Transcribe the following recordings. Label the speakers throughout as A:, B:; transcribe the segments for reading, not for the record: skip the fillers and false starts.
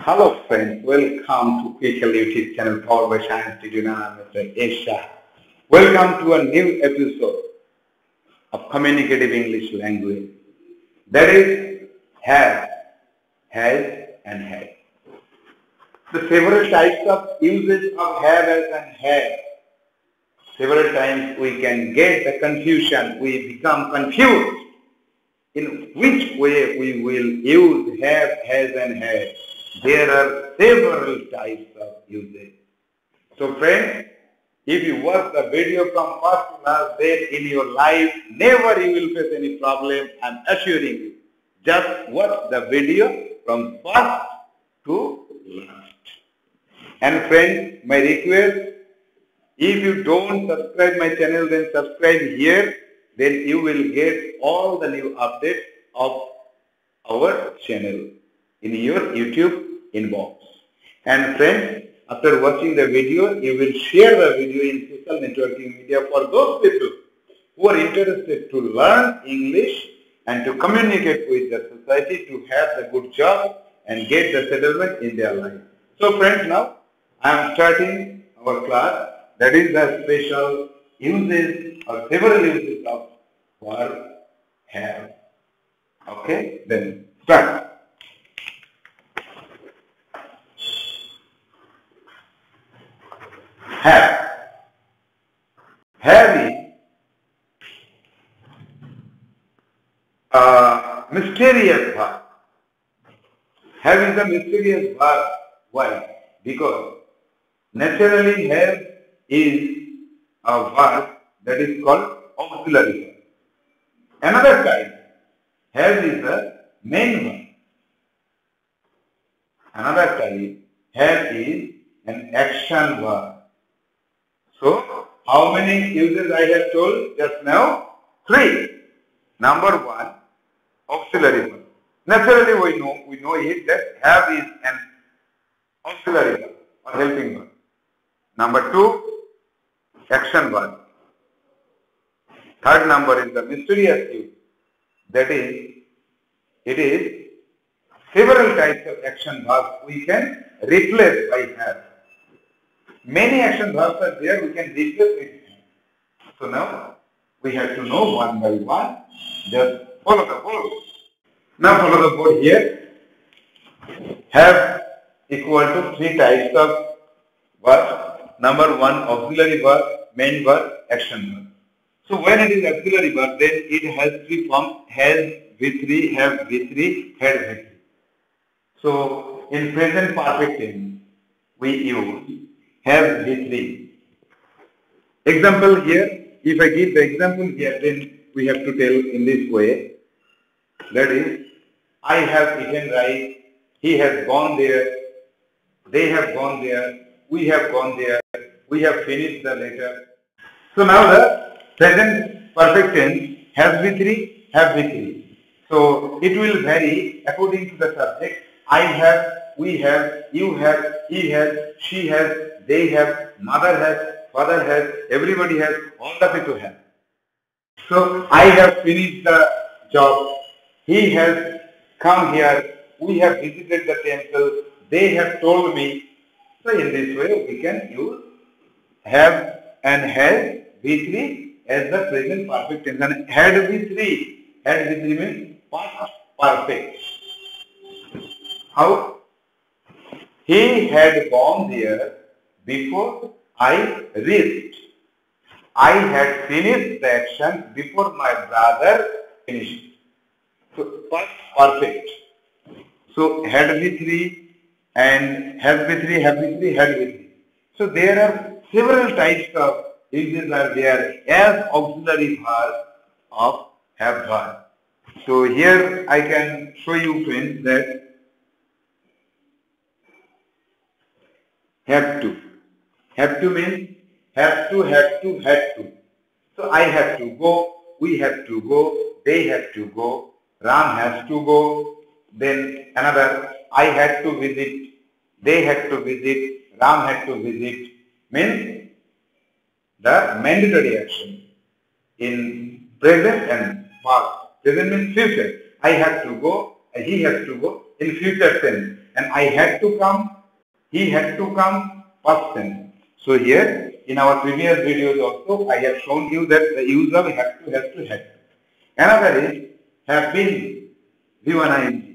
A: Hello friends, welcome to Quickle YouTube channel powered by Science Studio. I'm Mr. Asia. Welcome to a new episode of communicative English language. That is have, has and had. The several types of uses of have, has and had. Several times we can get the confusion, we become confused in which way we will use have, has and had. There are several types of usage. So friends, if you watch the video from first to last, then in your life, never you will face any problem, I'm assuring you. Just watch the video from first to last. And friends, my request, if you don't subscribe my channel, then subscribe here, then you will get all the new updates of our channel in your YouTube inbox. And friends, after watching the video, you will share the video in social networking media for those people who are interested to learn English and to communicate with the society to have the good job and get the settlement in their life. So friends, now I am starting our class, that is the special uses or several uses of verb have. Okay, then start. Have. Have is a mysterious verb. Have is a mysterious verb. Why? Because naturally have is a verb that is called auxiliary verb. Another type, have is a main verb. Another type, have is an action verb. So, how many uses I have told just now? 3. Number 1, auxiliary verb. Naturally we know it that have is an auxiliary verb or helping verb. Number 2, action verb. Third number is the mysterious use. That is, it is several types of action verbs we can replace by have. Many action verbs are there, we can replace with have. So now we have to know one by one. Just follow the board. Now follow the board here. Have equal to 3 types of verbs. Number 1, auxiliary verb, main verb, action verb. So when it is auxiliary verb, then it has 3 forms: has V3, have V3, had V3. So in present perfect tense, we use have V3. Example here, if I give the example here, then we have to tell in this way. That is, I have eaten rice, he has gone there, they have gone there, we have gone there, we have finished the letter. So now the present perfect tense has V3, have V3. So it will vary according to the subject. I have, we have, you have, he has, she has, they have, mother has, father has, everybody has, all the people have. So I have finished the job, he has come here, we have visited the temple, they have told me. So in this way we can use have and has V3 as the present perfect tense, and had V3. Had V3 means past perfect. How? He had gone there before I reached. I had finished the action before my brother finished. So past perfect. So had V3 and has V3, have V3, had V3. So there are several types of uses are there as auxiliary verb of have verb. So here I can show you friends that have to. Have to means have to, had to. So I have to go, we have to go, they have to go, Ram has to go. Then another, I had to visit, they had to visit, Ram had to visit, means the mandatory action in present and past. Present means future. I have to go, he has to go. In future tense, And I had to come, he had to come, past tense. So here in our previous videos also I have shown you that the use of have to, had to. Another is have been, V1 ing.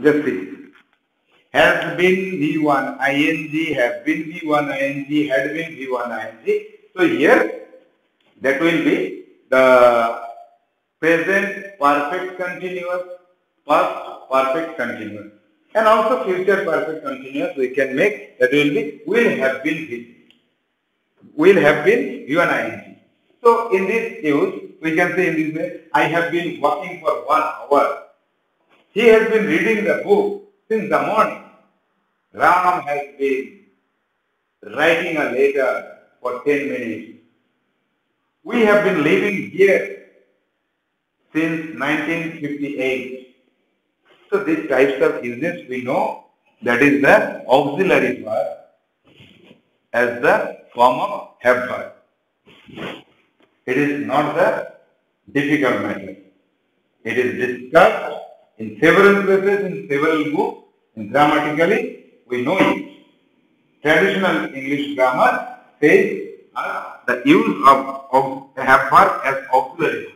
A: Just see. Has been V1 ing, have been V1 ing, had been V1 ing. So here that will be the present perfect continuous, past perfect continuous, and also future perfect continuous we can make. That will be will have been V1 ing. So in this use we can say in this way, I have been walking for 1 hour. He has been reading the book since the morning. Ram has been writing a letter for 10 minutes. We have been living here since 1958. So these types of uses we know that is the auxiliary verb as the form of have verb. It is not the difficult matter. It is discussed in several places, in several books, and grammatically we know it. Traditional English grammar says the use of have verb as auxiliary.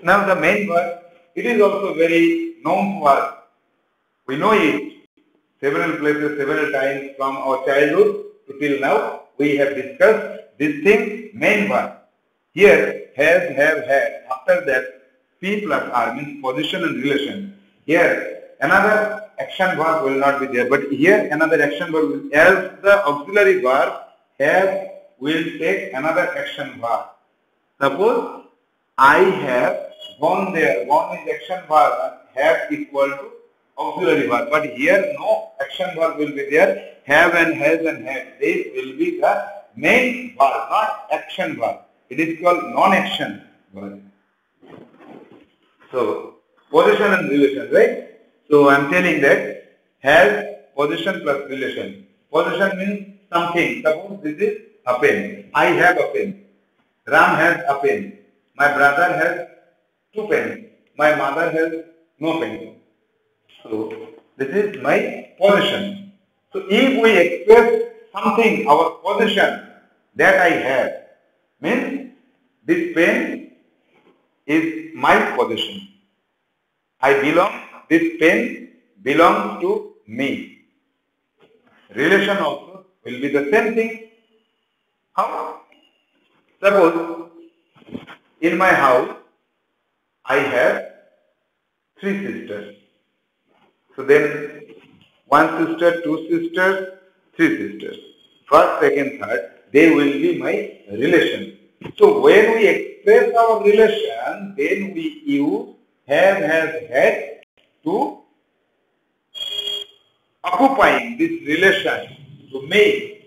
A: Now the main verb, it is also very known to us. We know it several places, several times from our childhood to till now. We have discussed this thing, main verb. Here has, have, had. After that, P plus R means position and relation. Here another action verb will not be there, but here another action verb will, as the auxiliary verb have will take another action verb. Suppose I have gone there. Gone is action verb. Have equal to auxiliary verb. But here no action verb will be there. Have and has and had. This will be the main verb, not action verb. It is called non-action verb. So position and relation, right? So I am telling that has position plus relation. Position means something. Suppose this is a pen. I have a pen. Ram has a pen. My brother has 2 pens. My mother has no pen. So this is my position. So if we express something, our position that I have, means this pen is my position. I belong, this pen belongs to me. Relation also will be the same thing. How? Suppose in my house I have 3 sisters. So then 1 sister, 2 sisters, 3 sisters. First, second, third, they will be my relation. So when we express our relation, then we use have, has, had to occupying this relation to me,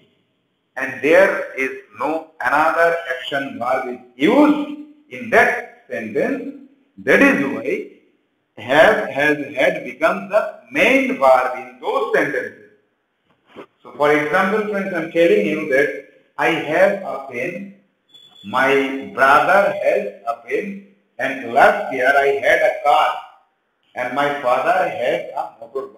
A: and there is no another action verb is used in that sentence. That is why have, has, had becomes the main verb in those sentences. So for example, friends, I am telling you that I have a pen, my brother has a pen, and last year I had a car, and my father has a motorbike.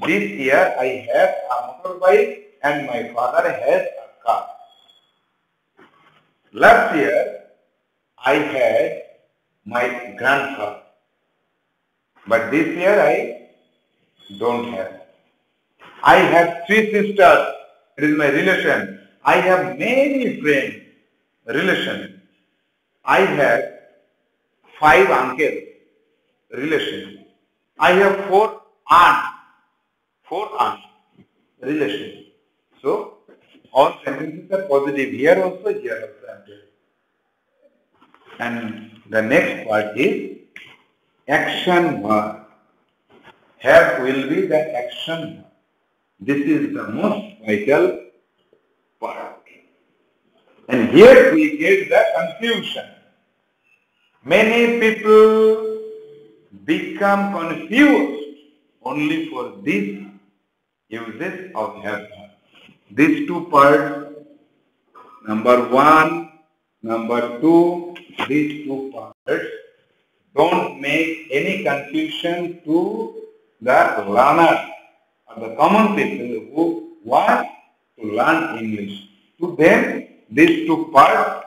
A: This year I have a motorbike, and my father has a car. Last year I had my grandfather, but this year I don't have. I have 3 sisters, it is my relation. I have many friends, relation. I have 5 uncles, relation. I have 4 aunts, relation. So all sentences are positive here also, here also. And the next part is action verb. Have will be the action verb. This is the most vital part. And here we get the confusion. Many people become confused only for this uses of have. These two parts, number one, number two, these two parts don't make any confusion to the learner or the common people who want to learn English. To them, these two parts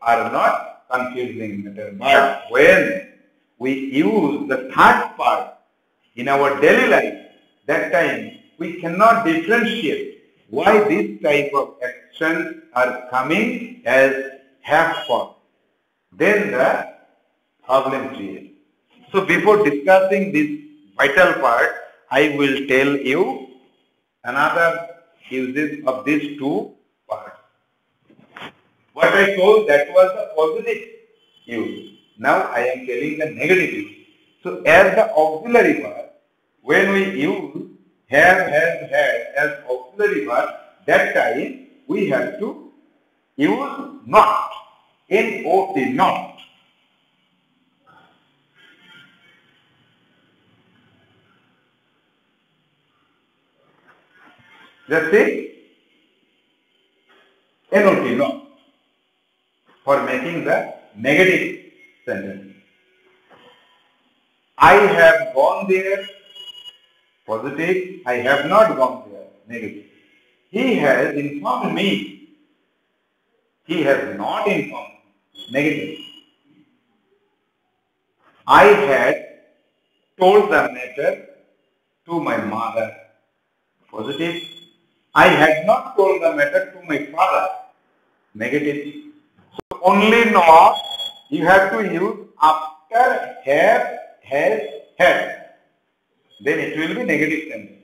A: are not confusing matter. But when we use the third part in our daily life, that time we cannot differentiate why this type of actions are coming as have form. Then the problem creates. So before discussing this vital part, I will tell you another uses of these two parts. What I told, that was the positive use. Now I am telling the negative use. So as the auxiliary verb, when we use have, has, had as auxiliary verb, that time we have to use not. N-O-T, not. Just say N-O-T, not, for making the negative sentence. I have gone there, positive. I have not gone there, negative. He has informed me. He has not informed me, negative. I had told the matter to my mother, positive. I had not told the matter to my father, negative. So only not you have to use after have, has, had. Then it will be negative sentence.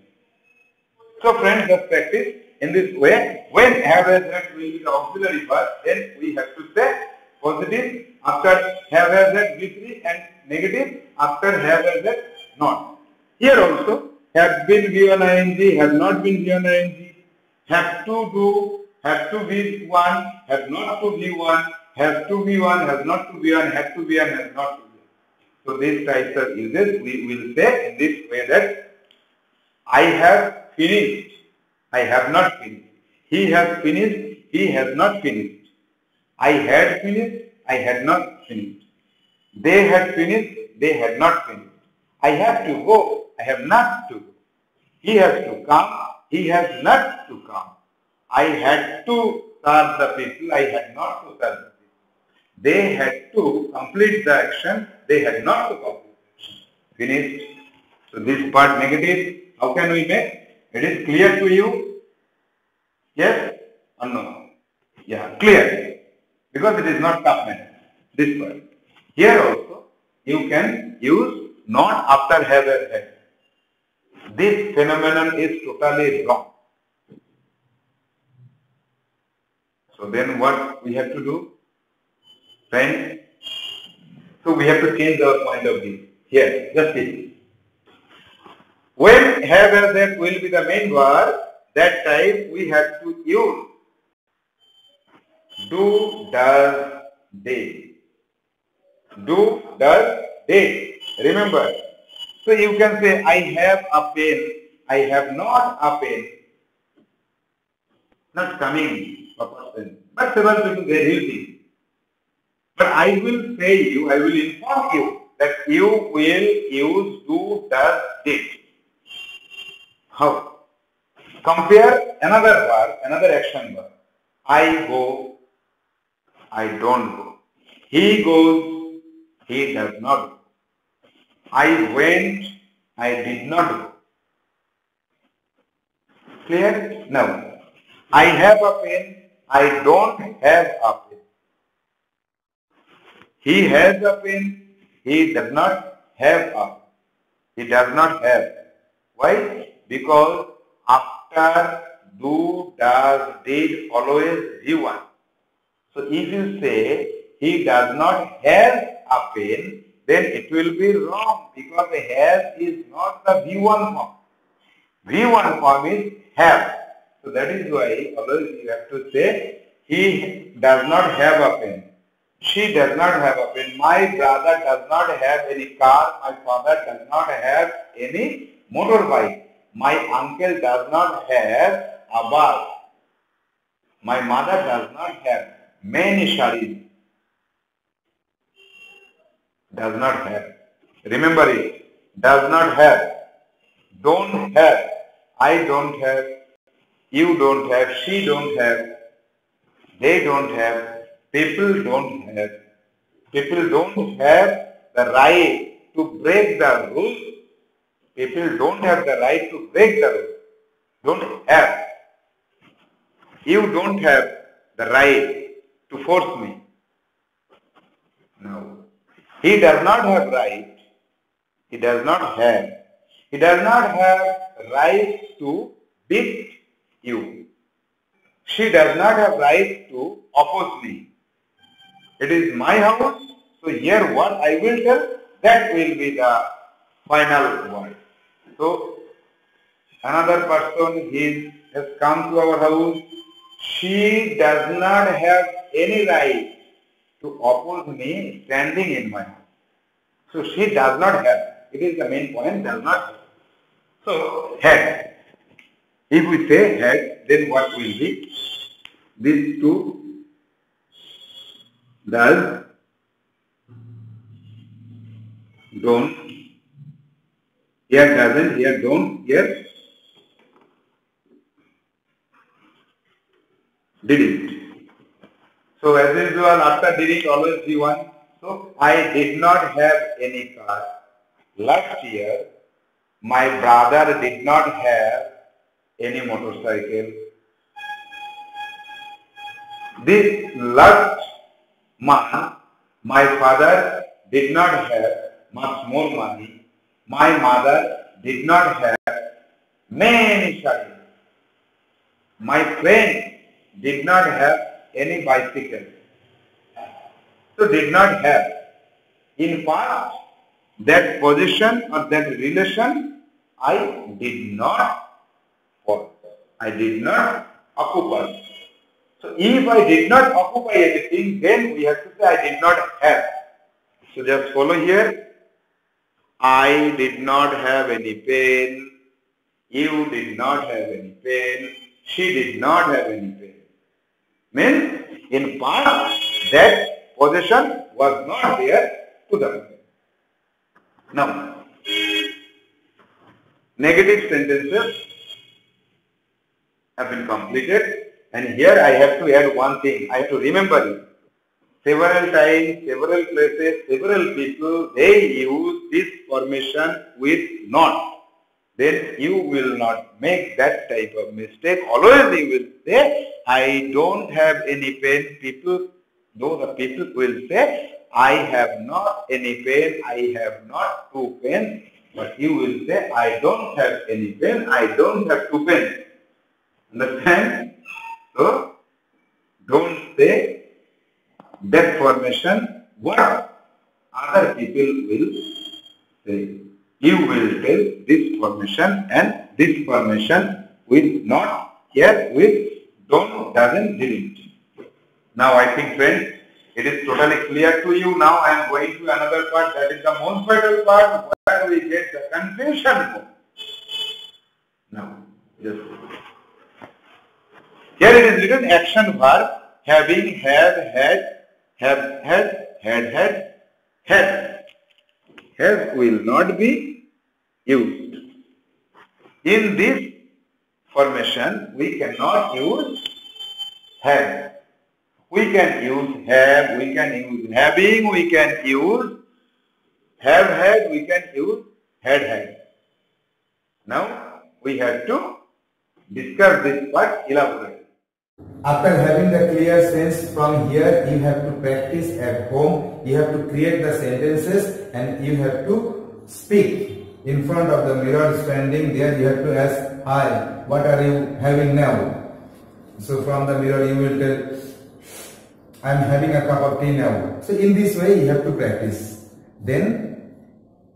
A: So friends, just practice in this way. When have, has, had will be the auxiliary verb, then we have to say positive after have, has, had V3 and negative after have, has, had not. Here also have been given ing, have not been given ing, have to do, have to be one, have not to be one, have to be one, have not to be one, have to be one, have not to be one. So these types of uses we will say in this way that I have finished, I have not finished. He has finished, he has not finished. I had finished, I had not finished. They had finished, they had not finished. I have to go, I have not to go. He has to come, he has not to come. I had to serve the people, I had not to serve the people. They had to complete the action, they had not to complete the action. Finished. So this part negative, how can we make? It is clear to you? Yes or no? Yeah, clear. Because it is not tough matter. This part. Here also, you can use not after have or had. This phenomenon is totally wrong. So then what we have to do? Friends, so we have to change our point of view. Here, just see. When have as that will be the main verb, that time we have to use do, does, they. Do, does, they. Remember. So you can say I have a pen, I have not a pen. Not coming a person, but several people they are using. But I will say you, I will inform you that you will use do, does, did. How? Compare another verb, another action verb. I go, I don't go. He goes, he does not go. I went, I did not go. Clear? Now, I have a pen, I don't have a pen. He has a pen, he does not have a pen. He does not have. Why? Because after do, does, did, always V1. So if you say he does not have a pen, then it will be wrong because have is not the V1 form. V1 form is have. So that is why always you have to say he does not have a pen. She does not have a pen. My brother does not have any car. My father does not have any motorbike. My uncle does not have a bag. My mother does not have many sarees. Does not have. Remember it. Does not have. Don't have. I don't have. You don't have. She don't have. They don't have. People don't have. People don't have the right to break the rules. People don't have the right to break the rules. Don't have. You don't have the right to force me. No. He does not have right. He does not have. He does not have right to beat you. She does not have right to oppose me. It is my house, so here what I will tell, that will be the final word. So, another person has come to our house. She does not have any right to oppose me standing in my house. So, she does not have. It is the main point, does not have. So, had. If we say had, then what will be? These two, does, don't, here doesn't, here don't, here didn't. So as usual, after didn't always be one. So I did not have any car. Last year, my brother did not have any motorcycle. This last month, my father did not have much more money. My mother did not have many sarees. My friend did not have any bicycle. So did not have. In past, that position or that relation, I did not follow. I did not occupy. So if I did not occupy anything, then we have to say I did not have. So just follow here. I did not have any pen. You did not have any pen. She did not have any pen. Means in past that possession was not there to the person. Now, negative sentences have been completed. And here I have to add one thing. I have to remember it. Several times, several places, several people, they use this formation with not. Then you will not make that type of mistake. Always you will say, I don't have any pen. People, though the people will say, I have not any pen, I have not two pens. But you will say, I don't have any pen, I don't have two pens. Understand? So, don't say that formation what other people will say. You will tell this formation and this formation with not, here with don't, doesn't, didn't. Now I think friends, it is totally clear to you. Now I am going to another part, that is the most vital part where we get the confusion. Now, just here it is written action verb having, have, had. Have will not be used. In this formation, we cannot use have. We can use have, we can use having, we can use have had, we can use had. Now, we have to discuss this part elaborately.
B: After having the clear sense from here, you have to practice at home. You have to create the sentences and you have to speak in front of the mirror standing there. You have to ask, hi, what are you having now? So from the mirror you will tell, I am having a cup of tea now. So in this way you have to practice. Then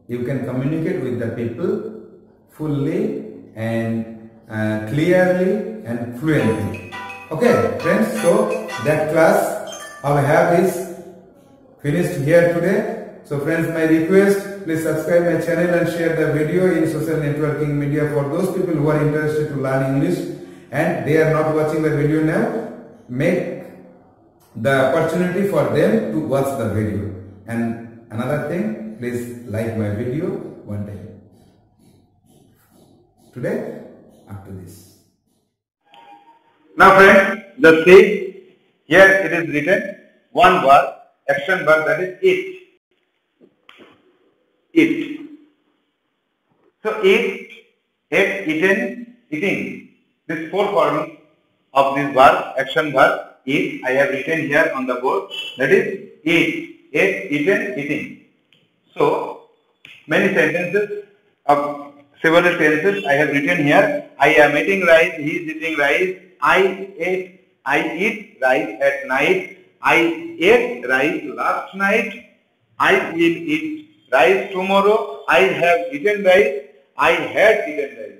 B: you can communicate with the people fully and clearly and fluently. Okay friends, so that class of have is finished here today. So friends, my request, please subscribe my channel and share the video in social networking media for those people who are interested to learn English and they are not watching the video now. Make the opportunity for them to watch the video. And another thing, please like my video one time. Today, after this.
A: Now friends, just see, here it is written one verb, action verb, that is eat. Eat. So eat, ate, eaten, eating. This four forms of this verb, action verb, eat, I have written here on the board. That is eat, ate, eaten, eating. So many sentences of several tenses I have written here. I am eating rice, he is eating rice. I eat rice at night. I ate rice last night. I will eat rice tomorrow. I have eaten rice. I had eaten rice.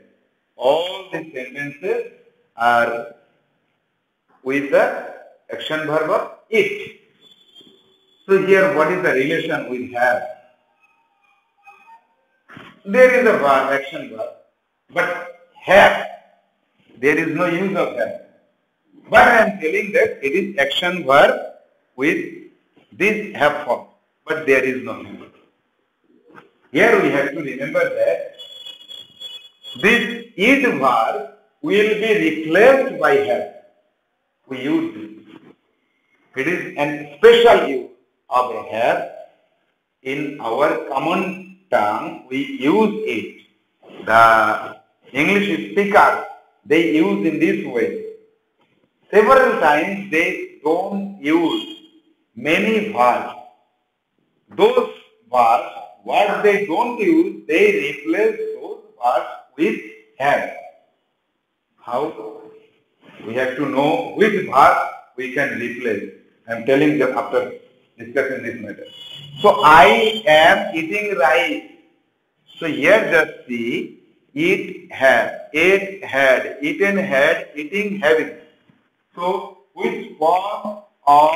A: All these sentences are with the action verb of eat. So here what is the relation we have? There is a verb, action verb, but have. There is no use of have. But I am telling that it is action verb with this have form, but there is no have. Here we have to remember that this eat verb will be replaced by have. We use this. It is a special use of a have. In our common tongue, we use it. The English speakers, they use in this way. Several times they don't use many verbs. Those verbs, what they don't use, they replace those verbs with have. How? We have to know which verb we can replace. I am telling them after discussing this matter. So I am eating rice. So here just see, eat, have, ate, had, eaten, had, eating, having. So which form of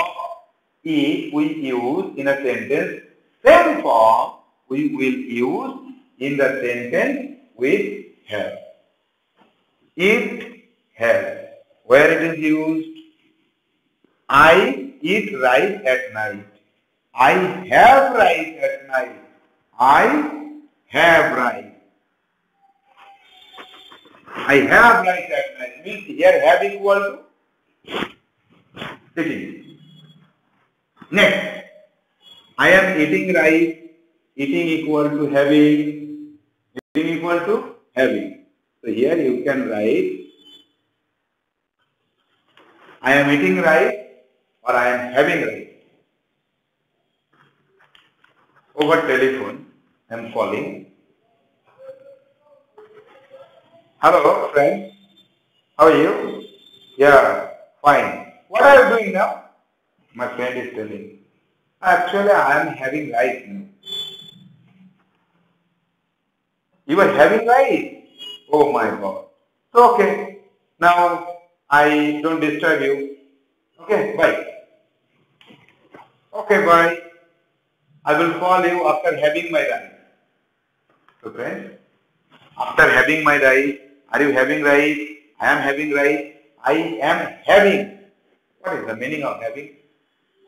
A: eat we use in a sentence? Same form we will use in the sentence with have. Eat, have. Where it is used? I eat rice at night. I have rice at night. I have rice. I have rice at night means here have equal to eating. Next, I am eating rice. Eating equal to having. Eating equal to having. So here you can write I am eating rice or I am having rice. Over telephone, I am calling. Hello, friend. How are you? Yeah, fine. What are you doing now? My friend is telling. Actually, I am having rice now. You are having rice? Oh my God. So, okay. Now, I don't disturb you. Okay, bye. Okay, bye. I will call you after having my rice. So friends, after having my rice, are you having rice? I am having rice. I am having. What is the meaning of having?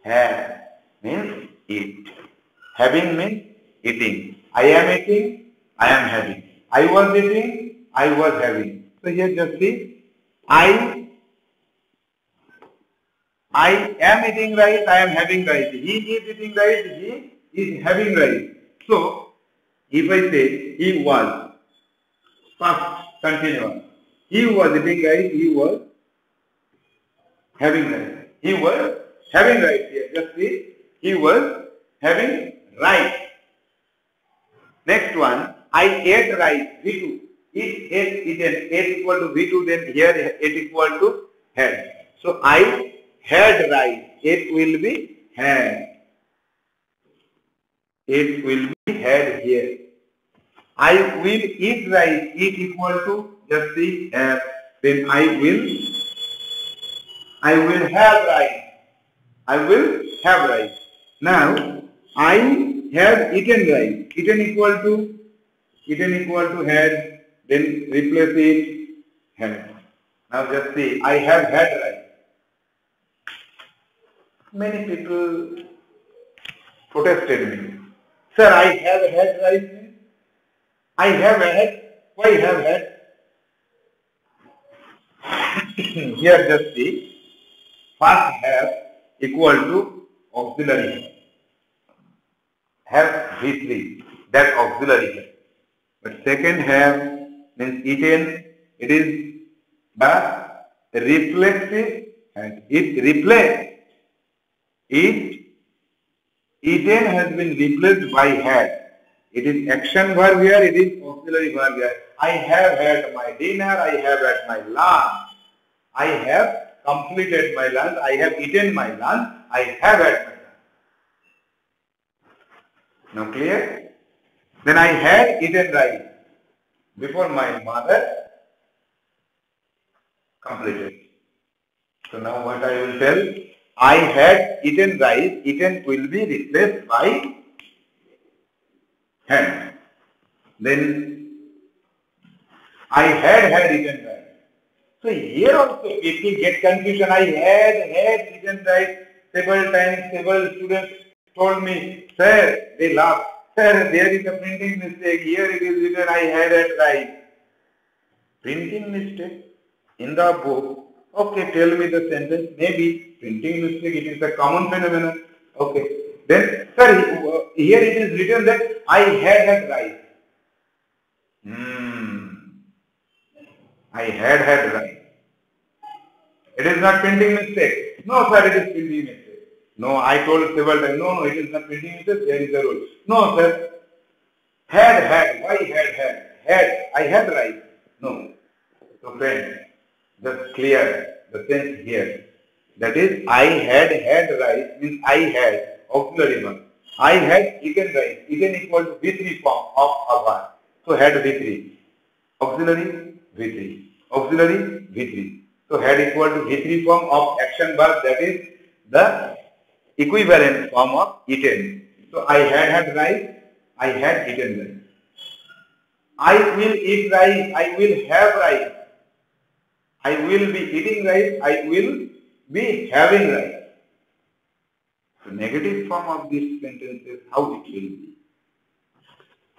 A: Have means eat. Having means eating. I am eating. I am having. I was eating. I was having. So here just see. I am eating rice. I am having rice. He is eating rice. He is having rice. So, if I say he was, past continuous. He was eating rice. He was having rice. He was having rice here. Just see, he was having rice. Next one, I ate rice. V2. Eat, ate, eaten. Ate equal to V2. Then here ate equal to had. So I had rice. It will be had. It will be had here. I will eat rice. Eat equal to just see have. Then I will have rice. I will have rice. Now I have eaten rice. Eaten equal to had, then replace it, had. Now just see, I have had rice. Many people protested me. Sir, I have had rice. I have had. Why have had? Here just see, first have equal to auxiliary have V3, that auxiliary have. But second have means eaten, it is the reflexive and it replaced. Eaten has been replaced by had. It is action verb here, it is auxiliary verb here. I have had my dinner, I have had my lunch. I have completed my lunch, I have eaten my lunch, I have had my lunch. Now clear? Then I had eaten rice before my mother completed. So now what I will tell? I had eaten rice, eaten will be replaced by had. Then I had eaten rice. So here also people get confusion. I had eaten rice several times. Several students told me, sir, they laugh. Sir, there is a printing mistake. Here it is written, I had rice. Printing mistake in the book. Okay, tell me the sentence. Maybe printing mistake, it is a common phenomenon. Okay. Then, sir, here it is written that I had rice. I had rice. It is not printing mistake. No, sir, it is printing mistake. No, I told several times, no, it is not printing mistake, there is a rule. No, sir. Had. Why had? Had. I had rice. No. So friends, just clear the sense here. That is, I had rice means I had auxiliary verb. I had eaten rice. Eaten equal to V3 form of a verb. So had V3. Auxiliary V3. Auxiliary V3. So had equal to V3 form of action verb, that is the equivalent form of eaten. So I had rice. I had eaten rice. I will eat rice. I will have rice. I will be eating rice. I will be having rice. The negative form of this sentence is how it will be.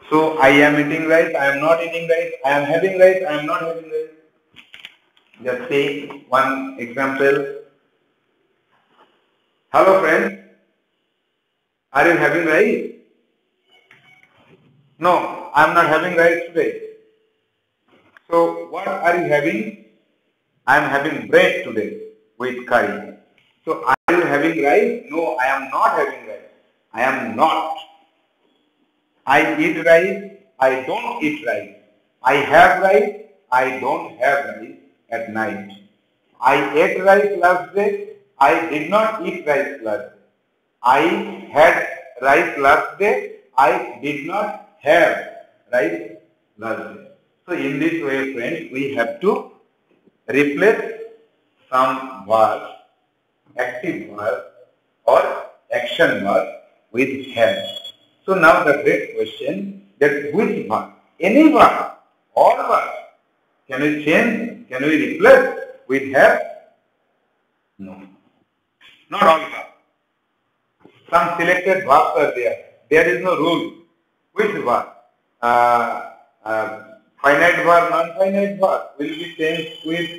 A: So I am eating rice. I am not eating rice. I am having rice. I am not having rice. Just say one example. Hello friends. Are you having rice? No, I am not having rice today. So what are you having? I am having bread today with curry. So are you having rice? No, I am not having rice. I am not. I eat rice. I don't eat rice. I have rice. I don't have rice at night. I ate rice last day. I did not eat rice last day. I had rice last day. I did not have rice last day. So in this way, friends, we have to replace some verbs, active verb or action verb with have. So now the great question that which verb, any verb or verb, can we change, can we replace with have? No. Not all verbs. Some selected verbs are there. There is no rule. Which verb? Finite verb, non-finite verb will be changed with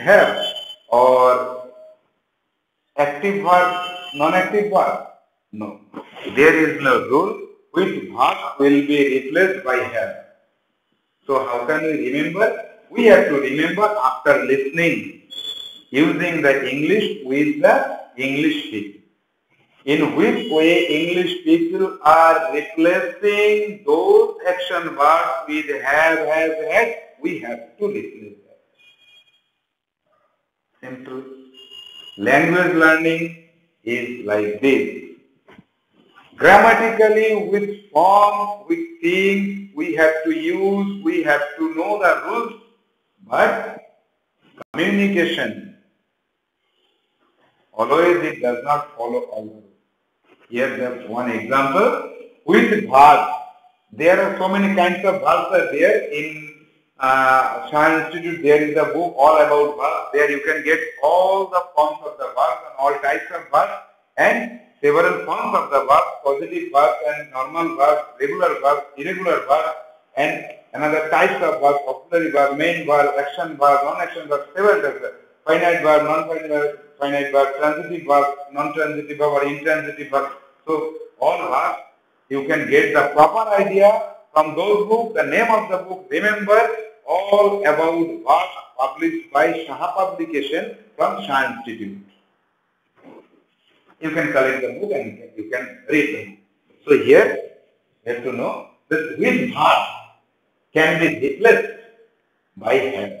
A: have, or active verb, non-active verb. No. There is no rule which verb will be replaced by have. So how can we remember? We have to remember after listening, using the English with the English people. In which way English people are replacing those action verbs with have, had, we have to replace that. Simple. Language learning is like this. Grammatically, with form, with things, we have to use, we have to know the rules, but communication, always it does not follow all the rules. Here just one example. With verbs, there are so many kinds of verbs are there. In Shah Institute, there is a book all about verbs. There you can get all the forms of the verbs and all types of verbs and several forms of the verbs, positive verbs and normal verbs, regular verbs, irregular verbs, and another types of verbs, auxiliary verb, main verb, action verb, non-action verb, several types of finite verb, non-finite verb, transitive verb, non-transitive verb or intransitive verb. So all verbs, you can get the proper idea from those books, the name of the book. Remember all about verbs published by Shah Publication from Shah Institute. You can collect the book and you can read them. So here, you have to know that which verb can be replaced by have.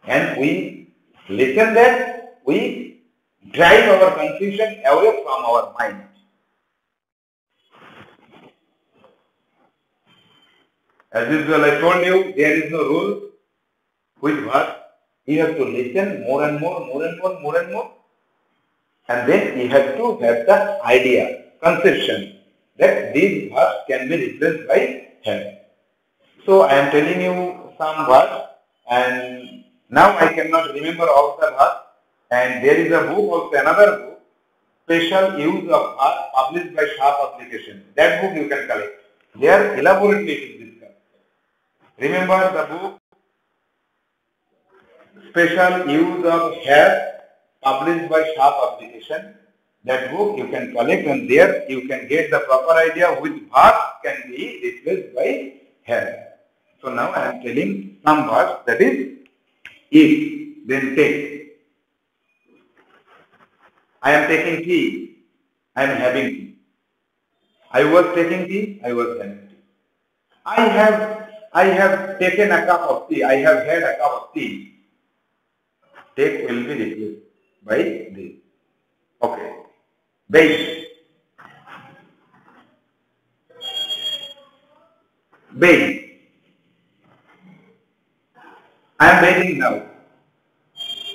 A: And we listen that, we drive our confusion away from our mind. As usual, I told you, there is no rule with verb. You have to listen more and more, and then you have to have the idea, conception, that these verbs can be replaced by have. So I am telling you some verbs, and now I cannot remember all the verbs. And there is a book, also another book, Special Use of Verbs, published by Shah Publication. That book you can collect. There elaborately it is discussed. Remember the book, Special Use of Have, published by Shah Publication. That book you can collect, and there you can get the proper idea which verb can be replaced by have. So now I am telling some verbs, that is eat, then take. I am taking tea, I am having tea. I was taking tea, I was having tea. I have taken a cup of tea, I have had a cup of tea. Take will be replaced by this. Okay. Bathe. Bathe. I am bathing now.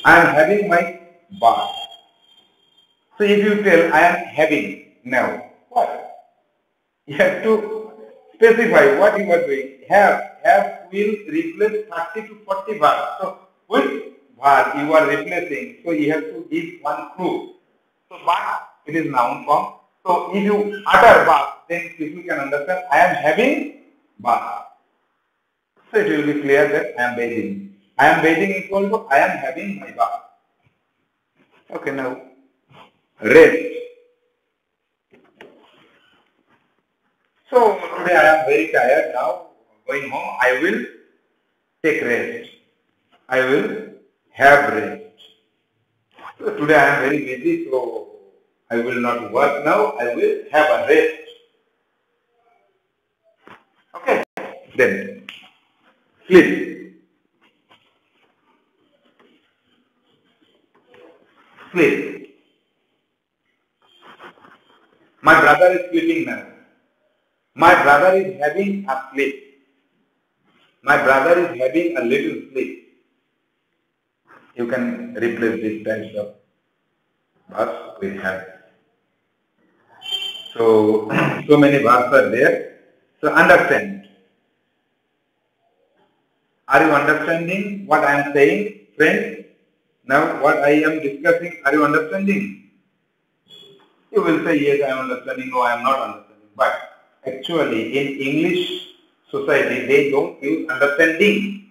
A: I am having my bath. So if you tell I am having now, what? You have to specify what you are doing. Have will replace 30 to 40 verbs. So which verb you are replacing? So you have to give one clue. So bath, it is noun form. So if you utter bath, then people can understand I am having bath. So it will be clear that I am bathing. I am bathing equal to I am having my bath. Okay, now rest. So today I am very tired now. Going home, I will take rest. I will have rest. So today I am very busy, so I will not work now. I will have a rest. Okay. Then sleep. Sleep. My brother is sleeping now. My brother is having a sleep. My brother is having a little sleep. You can replace these types of verbs with have. So, so many verbs are there. So understand. Are you understanding what I am saying, friends? Now what I am discussing, are you understanding? You will say, yes, I am understanding. No, I am not understanding. But actually, in English society, they don't use understanding.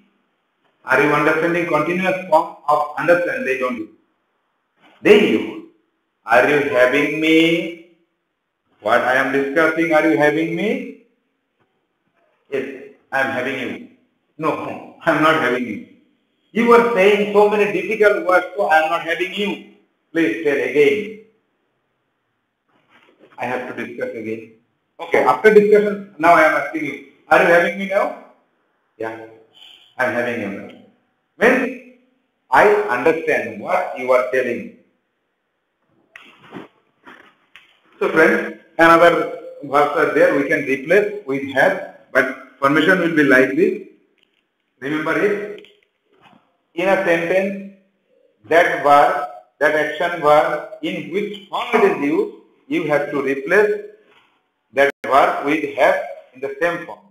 A: Are you understanding? Continuous form of understand, they don't use. They use, are you having me? What I am discussing, are you having me? Yes, I am having you. No, I am not having you. You are saying so many difficult words, so I am not having you. Please tell again. I have to discuss again. Okay, after discussion, now I am asking you, are you having me now? Yeah, I am having you now. Means I understand what you are telling. So friends, another verbs are there, we can replace with have, but formation will be like this. Remember it. In a sentence, that verb, that action verb, in which form it is used, you have to replace that verb with have in the same form.